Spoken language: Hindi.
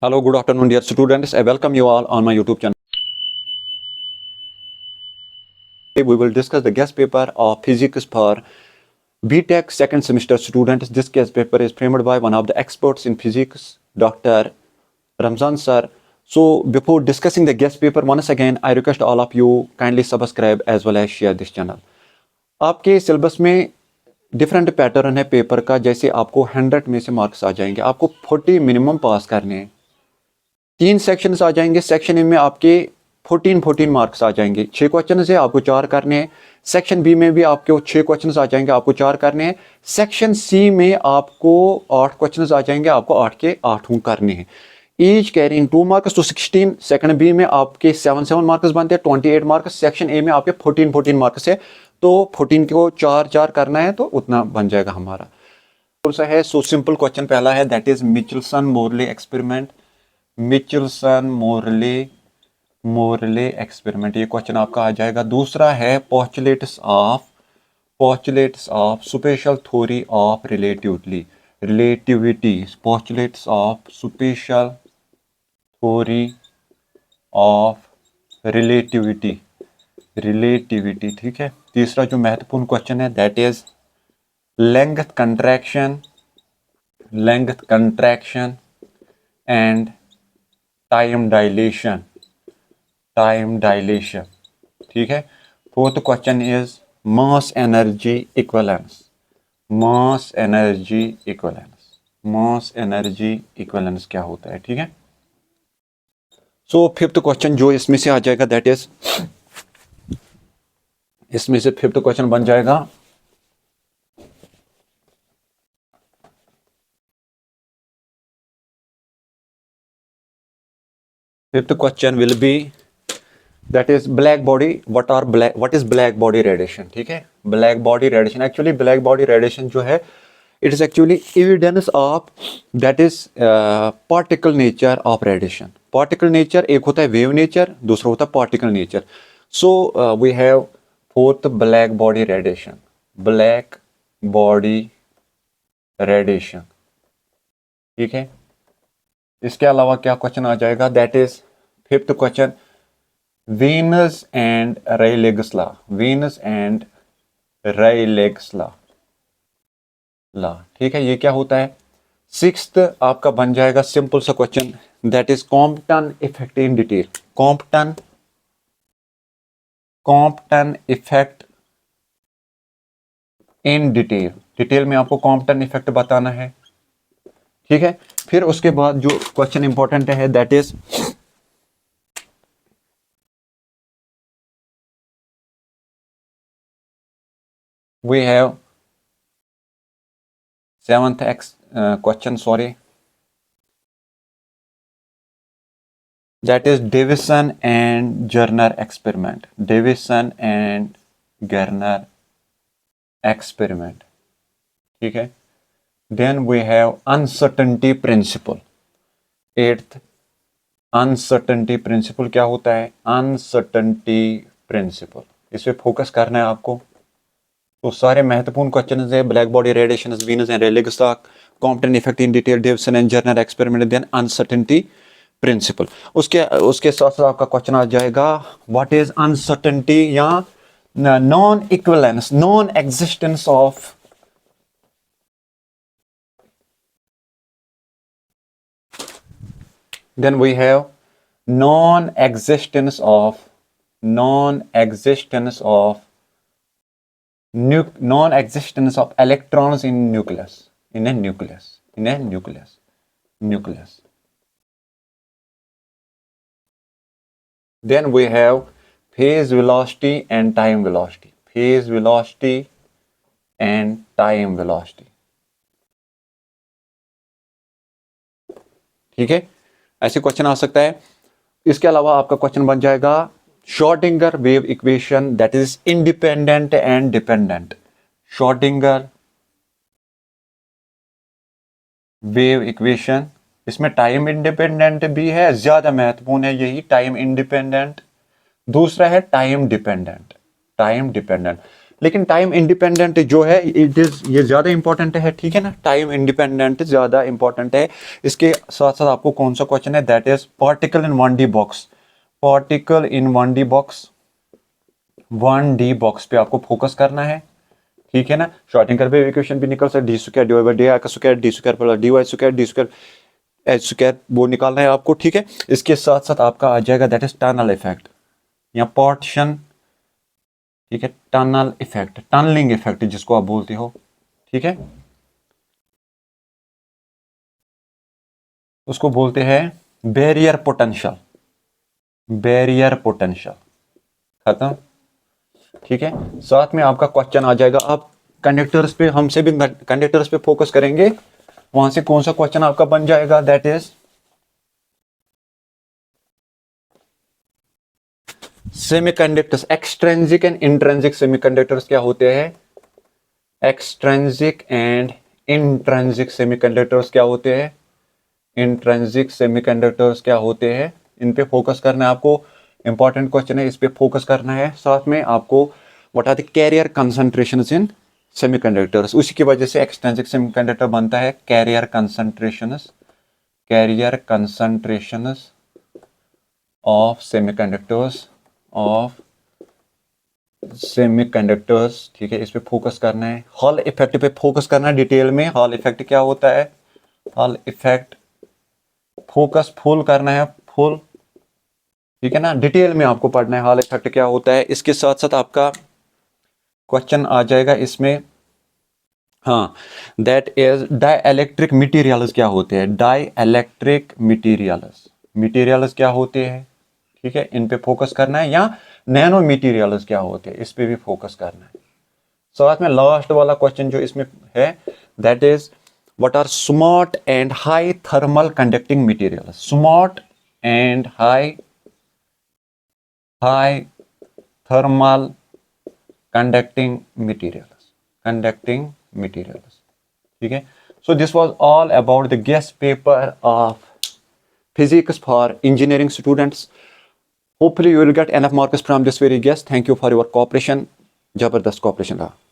Hello, good afternoon, dear students. I welcome you all on my YouTube channel. We will discuss the guest paper of physics for BTech second semester students. This guest paper is framed by one of the experts in physics, Dr. Ramzan sir. So before discussing the guest paper, once again, I request all of you kindly subscribe as well as share this channel. आपके सिलेबस में डिफरेंट पैटर्न है पेपर का, जैसे आपको 100 में से मार्क्स आ जाएंगे, आपको 40 मिनिमम पास करने हैं। 3 सेक्शंस आ जाएंगे, सेक्शन ए में आपके 14 मार्क्स आ जाएंगे। 6 क्वेश्चन है, आपको 4 करने हैं। सेक्शन बी में भी आपको 6 क्वेश्चन आ जाएंगे, आपको 4 करने हैं। सेक्शन सी में आपको 8 क्वेश्चन आ जाएंगे, आपको 8 के 8 करने हैं। ईच कैरिंग 2 मार्क्स तो 16। सेकंड बी में आपके 7 मार्क्स बनते हैं, 28 मार्क्स। सेक्शन ए में आपके 14 मार्क्स है, तो 14 को 4 करना है, तो उतना बन जाएगा हमारा। है सो सिंपल क्वेश्चन पहला है, that is Michelson Morley experiment. Michelson Morley experiment, ये क्वेश्चन आपका आ जाएगा। दूसरा है postulates of special theory of relativity. Postulates of special theory of relativity, ठीक है। तीसरा जो महत्वपूर्ण क्वेश्चन है, that is length contraction and time dilation, ठीक है। Fourth question is mass energy equivalence क्या होता है, ठीक है। सो फिफ्थ क्वेश्चन जो इसमें से आ जाएगा, दैट इज इसमें से फिफ्थ क्वेश्चन बन जाएगा, fifth question will be that is black body. What is black body radiation, ठीक है। black body radiation, actually black body radiation जो है, it is actually evidence of that is particle nature of radiation. particle nature एक होता है wave nature, दूसरा होता है particle nature. So we have fourth black body radiation, ठीक है। इसके अलावा क्या क्वेश्चन आ जाएगा, that is fifth question, Wien's and Rayleigh's law, ठीक है। ये क्या होता है। सिक्स्थ आपका बन जाएगा सिंपल सा question, that is Compton effect in detail. Compton effect in detail में आपको कॉम्पटन इफेक्ट बताना है, ठीक है। फिर उसके बाद जो क्वेश्चन इंपॉर्टेंट है, that is we have seventh question, sorry, that is Davisson and Germer experiment, ठीक है। Then we have uncertainty principle. Eighth, uncertainty principle क्या होता है। uncertainty principle, इस पे फोकस करना है आपको। तो सारे महत्वपूर्ण क्वेश्चन है, black body radiation, Wien's and Rayleigh's law, Compton effect in detail, Davisson and Germer experiment, then uncertainty principle. उसके साथ साथ आपका क्वेश्चन आ जाएगा, व्हाट इज अनसर्टेनिटी या non equivalence, non existence of then we have non-existence of electrons in a nucleus. Then we have phase velocity and time velocity, ठीक है। ऐसे क्वेश्चन आ सकता है। इसके अलावा आपका क्वेश्चन बन जाएगा Schrodinger wave equation, that is independent and dependent. Schrodinger wave equation, इसमें टाइम इंडिपेंडेंट भी है, ज्यादा महत्वपूर्ण है यही, टाइम इंडिपेंडेंट। दूसरा है टाइम डिपेंडेंट। लेकिन टाइम इंडिपेंडेंट जो है ये ज़्यादा इंपॉर्टेंट है, ठीक है ना, टाइम इंडिपेंडेंट ज़्यादा इंपॉर्टेंट है। इसके साथ साथ आपको कौन सा क्वेश्चन है, that is particle in 1D box, particle in 1D box, 1D box पे आपको फोकस करना है, ठीक है ना। शॉर्टिंग कर पे इक्वेशन भी निकल सकता है, D square divide by D का square, D square plus D Y square, D square H square, वो निकालना है आपको, ठीक है। इसके साथ साथ आपका आ जाएगा दैट इज टनल इफेक्ट या पार्टीशन, ठीक है, टनल इफेक्ट, टनलिंग इफेक्ट जिसको आप बोलते हो, ठीक है, उसको बोलते हैं बैरियर पोटेंशियल, बैरियर पोटेंशियल, खत्म, ठीक है। साथ में आपका क्वेश्चन आ जाएगा, आप कंडक्टर्स पे, हमसे भी कंडक्टर्स पे फोकस करेंगे, वहां से कौन सा क्वेश्चन आपका बन जाएगा, that is semiconductors, extrinsic and intrinsic semiconductors क्या होते हैं, एक्सट्रिंसिक एंड इंट्रिंसिक सेमीकंडक्टर्स क्या होते हैं, इंट्रिंसिक सेमीकंडक्टर्स क्या होते हैं, इन पे फोकस करना है आपको, इंपॉर्टेंट क्वेश्चन है, इस पे फोकस करना है। साथ में आपको what are the carrier concentrations in semiconductors, उसी की वजह से एक्सट्रिंसिक सेमीकंडक्टर बनता है, carrier concentrations, carrier concentrations of semiconductors, of semiconductors, ठीक है, इस पे फोकस करना है। हॉल इफेक्ट पे फोकस करना है डिटेल में, हॉल इफेक्ट क्या होता है, हॉल इफेक्ट फोकस फुल करना है, फुल, ठीक है ना, डिटेल में आपको पढ़ना है हॉल इफेक्ट क्या होता है। इसके साथ साथ आपका क्वेश्चन आ जाएगा इसमें, हाँ, दैट इज डाइइलेक्ट्रिक मटेरियल्स क्या होते हैं, डाइइलेक्ट्रिक मटेरियल्स, मटेरियल्स क्या होते हैं, ठीक है, इन पे फोकस करना है, या नैनो मटेरियल्स क्या होते हैं, इस पे भी फोकस करना है। साथ में लास्ट वाला क्वेश्चन जो इसमें है, that is what are smart and high thermal conducting materials, smart and high thermal conducting materials, conducting materials, ठीक है। So this was all about the guess paper of physics for engineering students. Hopefully you will get enough marks from this very guest. Thank you for your cooperation. जबरदस्त cooperation रहा।